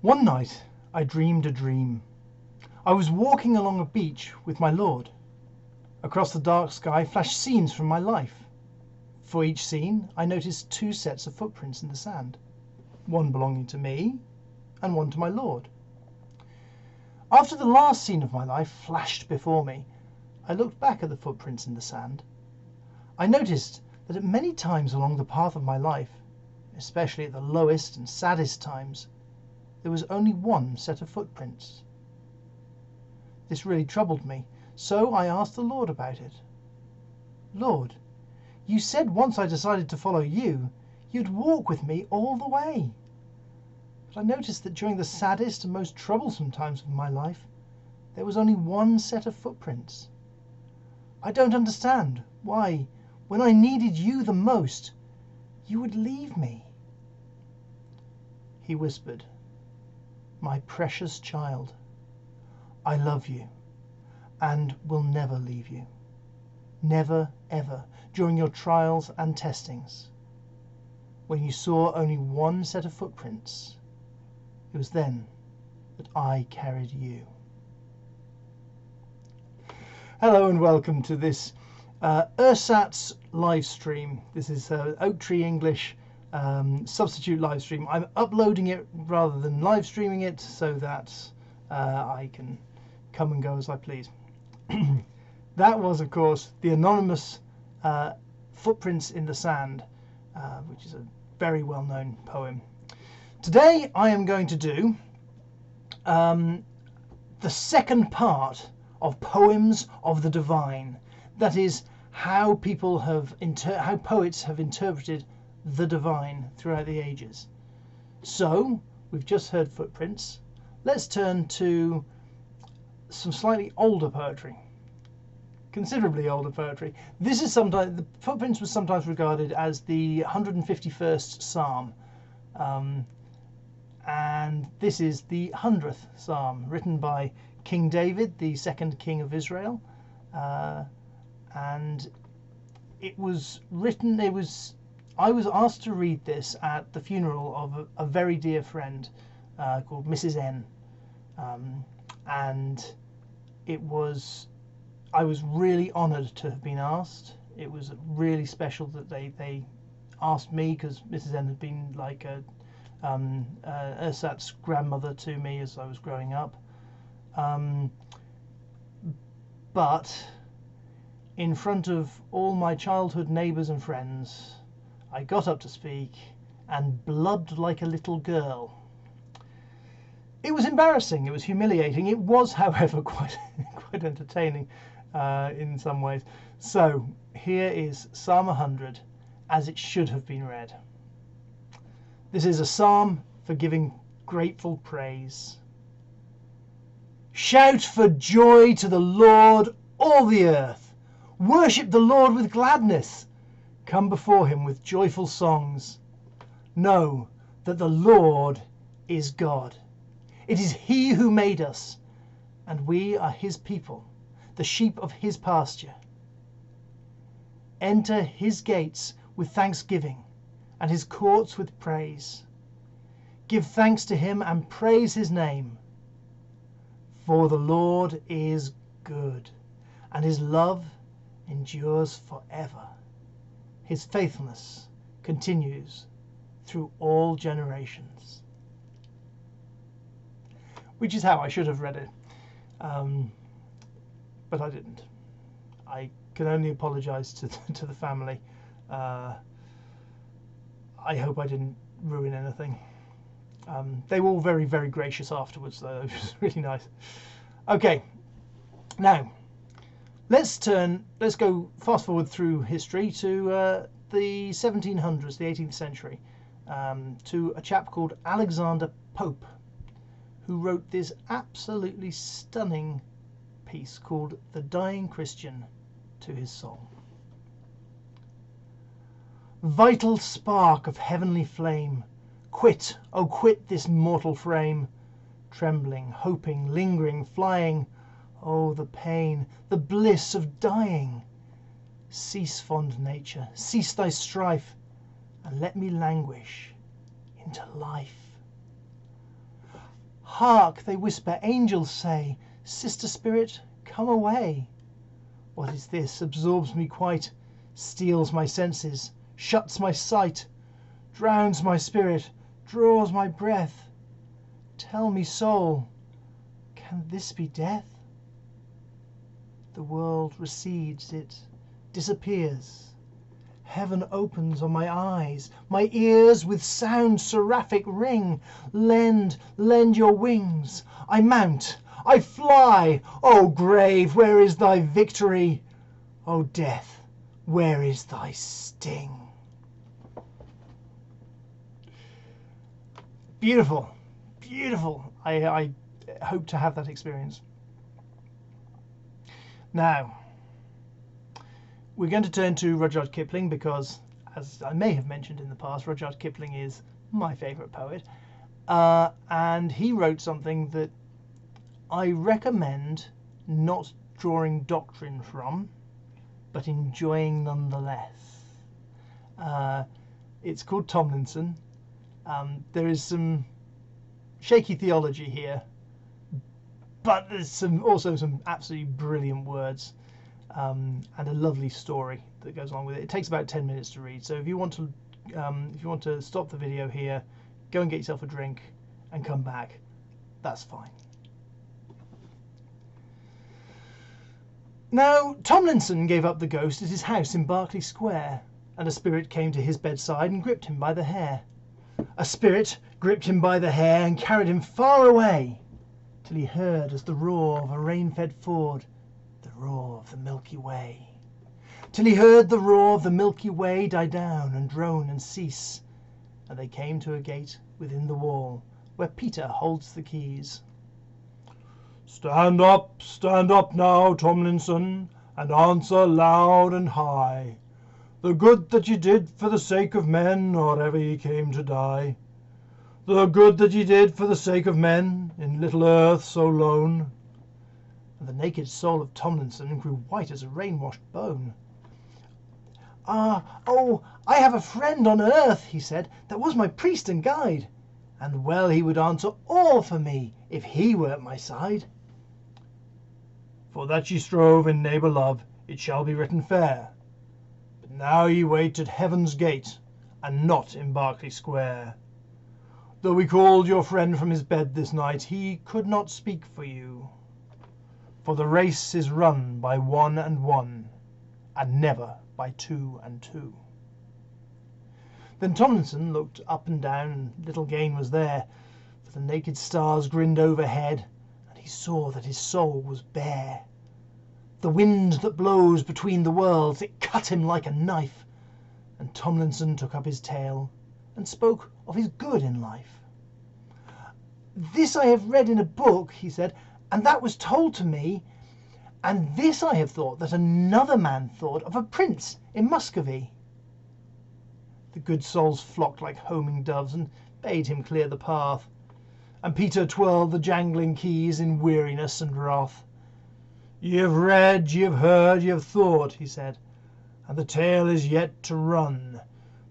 One night I dreamed a dream. I was walking along a beach with my Lord. Across the dark sky flashed scenes from my life. For each scene I noticed two sets of footprints in the sand, one belonging to me and one to my Lord. After the last scene of my life flashed before me, I looked back at the footprints in the sand. I noticed that at many times along the path of my life, especially at the lowest and saddest times, there was only one set of footprints. This really troubled me, so I asked the Lord about it. Lord, you said once I decided to follow you, you'd walk with me all the way. But I noticed that during the saddest and most troublesome times of my life, there was only one set of footprints. I don't understand why, when I needed you the most, you would leave me. He whispered, "My precious child, I love you and will never leave you. Never, ever, during your trials and testings. When you saw only one set of footprints, it was then that I carried you." Hello and welcome to this Ersatz live stream. This is Oak Tree English substitute live stream. I'm uploading it rather than live streaming it so that I can come and go as I please. That was, of course, the anonymous Footprints in the Sand, which is a very well-known poem. Today I am going to do the second part of Poems of the Divine. That is how how poets have interpreted the divine throughout the ages. So we've just heard footprints. Let's turn to some slightly older poetry, considerably older poetry. This is sometimes, the footprints was sometimes regarded as the 151st Psalm, and this is the 100th Psalm, written by King David, the second king of Israel, and it was written. I was asked to read this at the funeral of a very dear friend called Mrs. N, and I was really honoured to have been asked. It was really special that they asked me, because Mrs. N had been like Ersat's grandmother to me as I was growing up. But in front of all my childhood neighbours and friends, I got up to speak and blubbed like a little girl. It was embarrassing, it was humiliating. It was, however, quite entertaining in some ways. So here is Psalm 100 as it should have been read. This is a psalm for giving grateful praise. Shout for joy to the Lord, all the earth. Worship the Lord with gladness. Come before him with joyful songs. Know that the Lord is God. It is he who made us, and we are his people, the sheep of his pasture. Enter his gates with thanksgiving, and his courts with praise. Give thanks to him and praise his name. For the Lord is good, and his love endures forever. His faithfulness continues through all generations. Which is how I should have read it, but I didn't. I can only apologise to the family. I hope I didn't ruin anything. They were all very, very gracious afterwards, though. It was really nice. Okay, now let's go fast forward through history to the 1700s, the 18th century, to a chap called Alexander Pope, who wrote this absolutely stunning piece called The Dying Christian to His Soul. Vital spark of heavenly flame, quit, oh quit this mortal frame, trembling, hoping, lingering, flying, oh the pain, the bliss of dying. Cease, fond nature, cease thy strife, and let me languish into life. Hark, they whisper, angels say, sister spirit, come away. What is this? Absorbs me quite, steals my senses, shuts my sight, drowns my spirit, draws my breath. Tell me, soul, can this be death? The world recedes, it disappears. Heaven opens on my eyes, my ears with sound seraphic ring. Lend your wings. I mount, I fly. O grave, where is thy victory? O death, where is thy sting? Beautiful, beautiful. I hope to have that experience. Now, we're going to turn to Rudyard Kipling because, as I may have mentioned in the past, Rudyard Kipling is my favourite poet. And he wrote something that I recommend not drawing doctrine from, but enjoying nonetheless. It's called Tomlinson. There is some shaky theology here, but there's also some absolutely brilliant words. And a lovely story that goes along with it. It takes about 10 minutes to read, so if you want to stop the video here, go and get yourself a drink and come back, that's fine. Now, Tomlinson gave up the ghost at his house in Berkeley Square, and a spirit came to his bedside and gripped him by the hair. A spirit gripped him by the hair and carried him far away, till he heard as the roar of a rain-fed ford, the roar of the Milky Way. Till he heard the roar of the Milky Way die down and drone and cease, and they came to a gate within the wall, where Peter holds the keys. Stand up now, Tomlinson, and answer loud and high, the good that ye did for the sake of men, or ever ye came to die. The good that ye did for the sake of men, in little earth so lone. And the naked soul of Tomlinson grew white as a rain-washed bone. Oh, I have a friend on earth, he said, that was my priest and guide, and well he would answer all for me, if he were at my side. For that ye strove in neighbour love, it shall be written fair. But now ye wait at heaven's gate, and not in Berkeley Square. Though we called your friend from his bed this night, he could not speak for you. For the race is run by 1 and 1, and never by 2 and 2. Then Tomlinson looked up and down, and little gain was there, for the naked stars grinned overhead, and he saw that his soul was bare. The wind that blows between the worlds, it cut him like a knife, and Tomlinson took up his tale, and spoke of his good in life. This I have read in a book, he said, and that was told to me, and this I have thought that another man thought of a prince in Muscovy. The good souls flocked like homing doves and bade him clear the path, and Peter twirled the jangling keys in weariness and wrath. Ye have read, ye have heard, ye have thought, he said, and the tale is yet to run.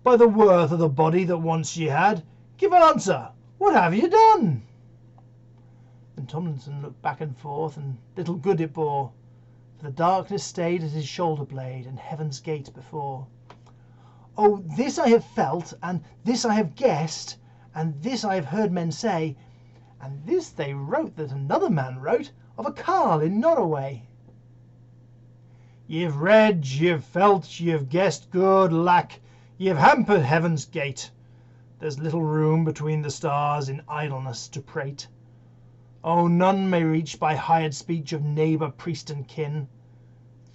By the worth of the body that once ye had, give answer, what have ye done? And Tomlinson looked back and forth, and little good it bore, for the darkness stayed at his shoulder blade, and heaven's gate before. Oh, this I have felt, and this I have guessed, and this I have heard men say, and this they wrote that another man wrote of a carle in Norroway. Ye have read, ye have felt, ye have guessed, good lack, ye have hampered heaven's gate. There's little room between the stars in idleness to prate. Oh, none may reach by hired speech of neighbour, priest and kin,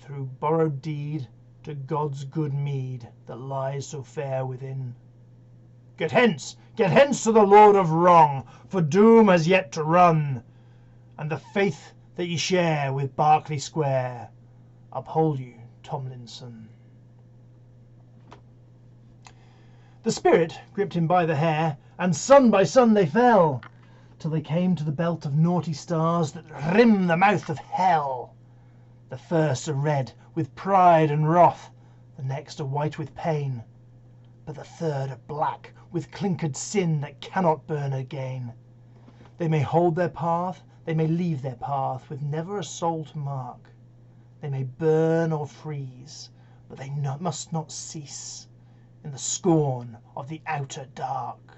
through borrowed deed, to God's good meed that lies so fair within. Get hence to the Lord of wrong, for doom has yet to run, and the faith that ye share with Berkeley Square uphold you, Tomlinson. The spirit gripped him by the hair, and son by son they fell, till they came to the belt of naughty stars that rim the mouth of hell. The first are red with pride and wrath, the next are white with pain, but the third are black with clinkered sin that cannot burn again. They may hold their path, they may leave their path, with never a soul to mark. They may burn or freeze, but they must not cease in the scorn of the outer dark.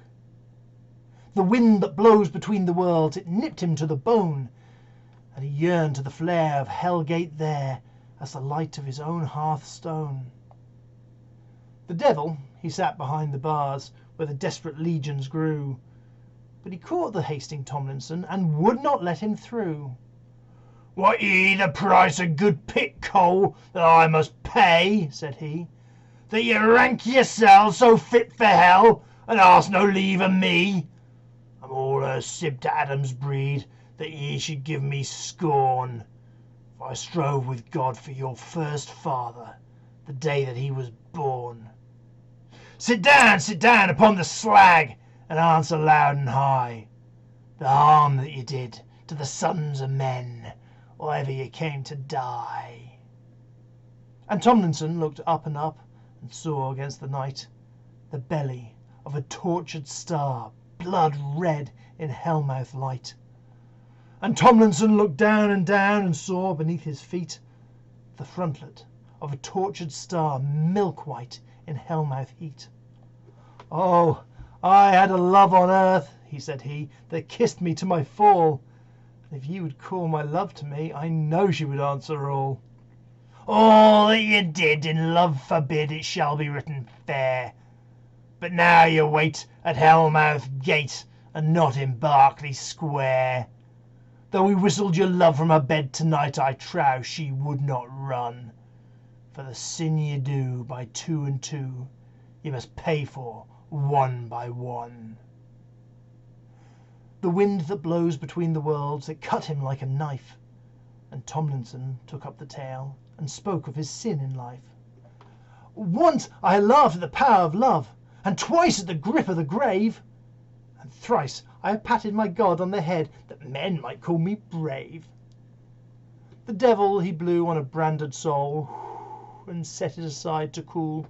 The wind that blows between the worlds, it nipped him to the bone, and he yearned to the flare of Hellgate there as the light of his own hearthstone. The devil, he sat behind the bars where the desperate legions grew, but he caught the hasting Tomlinson and would not let him through. "What ye the price of good pit coal that I must pay," said he, "that ye rank yourselves so fit for hell and ask no leave of me? I'm all a sib to Adam's breed that ye should give me scorn, for I strove with God for your first father the day that he was born. Sit down upon the slag, and answer loud and high the harm that you did to the sons of men, or ever you came to die." And Tomlinson looked up and saw against the night the belly of a tortured star, blood red in hell-mouth light. And Tomlinson looked down and saw beneath his feet the frontlet of a tortured star, milk-white in hell-mouth heat. "Oh, I had a love on earth," said he, "that kissed me to my fall, and if ye would call my love to me, I know she would answer all. All that ye did in love forbid, it shall be written fair, but now ye wait at Hellmouth Gate, and not in Berkeley Square. Though we whistled your love from her bed tonight, I trow she would not run, for the sin ye do by 2 and 2, ye must pay for 1 by 1. The wind that blows between the worlds, it cut him like a knife, and Tomlinson took up the tale and spoke of his sin in life. "Once I laughed at the power of love, and twice at the grip of the grave, and thrice I have patted my God on the head that men might call me brave." The devil he blew on a branded soul and set it aside to cool.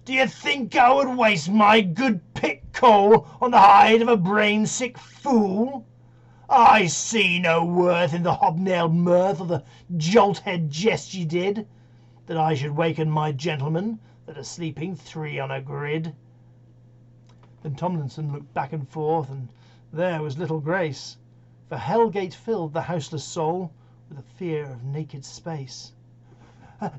"Do you think I would waste my good pit coal on the hide of a brain-sick fool? I see no worth in the hobnailed mirth or the jolt-head jest ye did, that I should waken my gentlemen that are sleeping 3 on a grid." Then Tomlinson looked back and forth, and there was little grace, for Hellgate filled the houseless soul with a fear of naked space.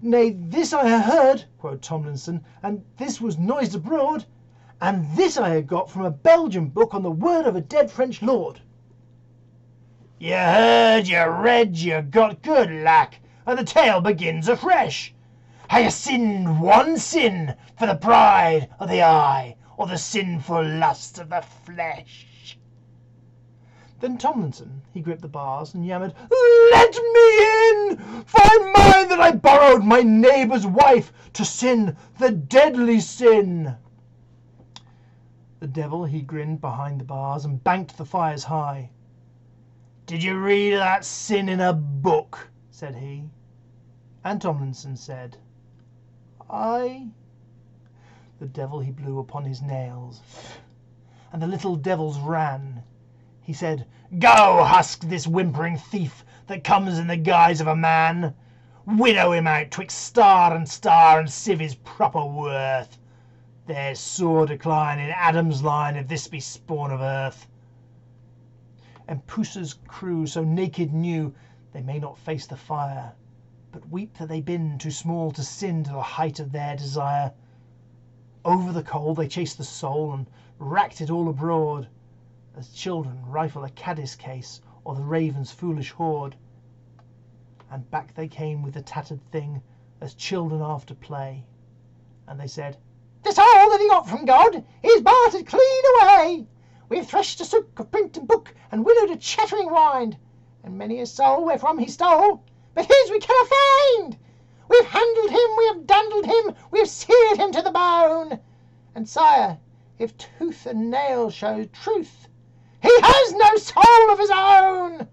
"Nay, this I ha' heard," quoth Tomlinson, "and this was noised abroad, and this I ha' got from a Belgian book on the word of a dead French lord." "You heard, you read, you got good lack, and the tale begins afresh. Ha' you sinned one sin for the pride of the eye, or the sinful lust of the flesh?" Then Tomlinson he gripped the bars and yammered, "Let me in! Find mine that I borrowed my neighbour's wife to sin the deadly sin." The devil he grinned behind the bars and banked the fires high. "Did you read of that sin in a book?" said he. And Tomlinson said, "Aye." The devil he blew upon his nails, and the little devils ran. He said, "Go, husk this whimpering thief that comes in the guise of a man. Widow him out 'twixt star, and sieve his proper worth. There's sore decline in Adam's line, if this be spawn of earth." And Pusa's crew so naked new, they may not face the fire, but weep that they been too small to sin to the height of their desire. Over the coal they chased the soul, and racked it all abroad, as children rifle a caddis case or the raven's foolish hoard. And back they came with the tattered thing, as children after play, and they said, "This all that he got from God, he's bartered clean away. We've threshed a sook of print and book, and winnowed a chattering rind, and many a soul wherefrom he stole, but his we cannot find. We've handled him, we have dandled him, we have seared him to the bone, and sire, if tooth and nail show truth, he has no soul of his own."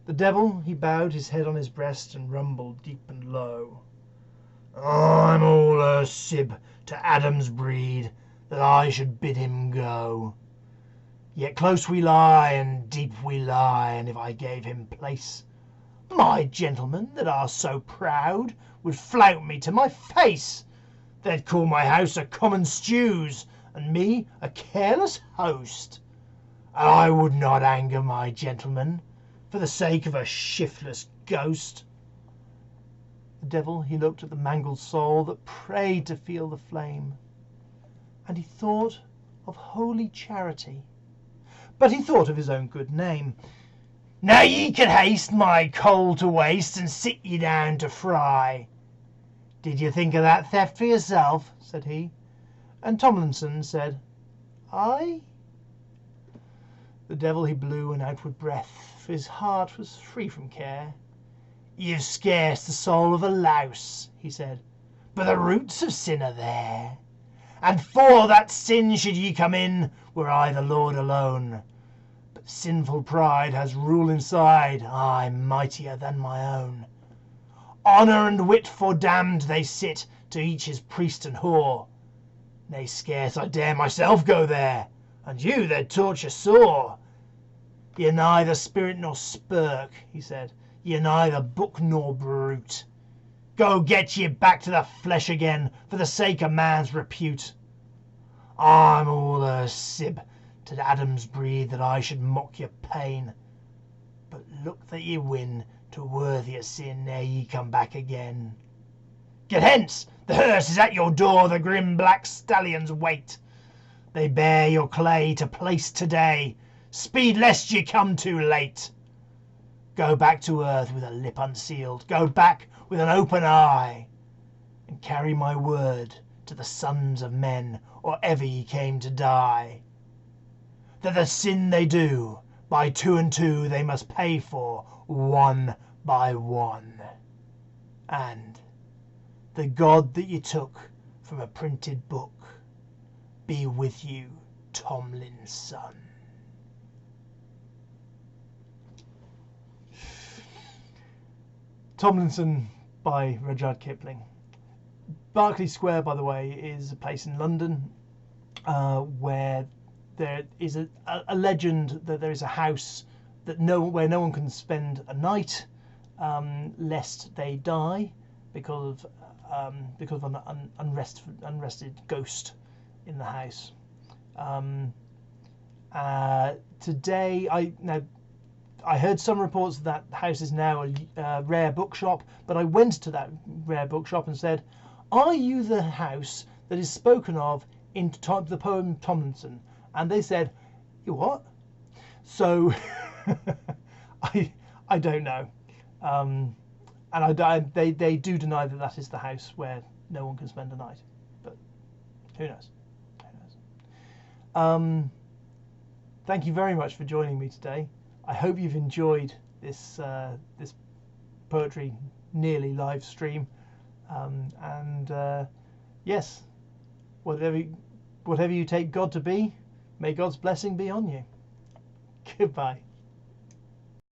The devil he bowed his head on his breast and rumbled deep and low, "I'm all a sib to Adam's breed, that I should bid him go. Yet close we lie and deep we lie, and if I gave him place, my gentlemen that are so proud would flout me to my face. They'd call my house a common stew's, and me a careless host. And I would not anger my gentlemen for the sake of a shiftless ghost. The devil, he looked at the mangled soul that prayed to feel the flame, and he thought of holy charity, but he thought of his own good name. Now ye can haste my coal to waste, and sit ye down to fry. Did you think of that theft for yourself? Said he. And Tomlinson said, Aye. The devil he blew an outward breath, for his heart was free from care. You've scarce the soul of a louse, he said, but the roots of sin are there. And for that sin should ye come in, were I the Lord alone. But sinful pride has rule inside, aye, mightier than my own. Honour and wit for damned they sit, to each his priest and whore. Nay, scarce I dare myself go there, and you they'd torture sore. You're neither spirit nor spurk, he said, you're neither book nor brute. Go get ye back to the flesh again, for the sake of man's repute. I'm all a sib to Adam's breed, that I should mock your pain. But look that ye win to worthier sin ere ye come back again. Get hence! The hearse is at your door, the grim black stallions wait. They bear your clay to place today. Speed lest ye come too late. Go back to earth with a lip unsealed, go back with an open eye, and carry my word to the sons of men, or ever ye came to die, that the sin they do, by two and two they must pay for, one by one. And the God that you took from a printed book be with you, Tomlinson. Tomlinson by Rudyard Kipling. Berkeley Square, by the way, is a place in London where there is a legend that there is a house that where no one can spend a night lest they die because of an unrested ghost in the house. Today, I heard some reports that house is now a rare bookshop, but I went to that rare bookshop and said, "Are you the house that is spoken of in the poem Tomlinson?" And they said, "You what?" So I don't know, and they do deny that is the house where no one can spend a night, but who knows? Who knows? Thank you very much for joining me today. I hope you've enjoyed this poetry nearly live stream, and yes, whatever you take God to be, may God's blessing be on you. Goodbye.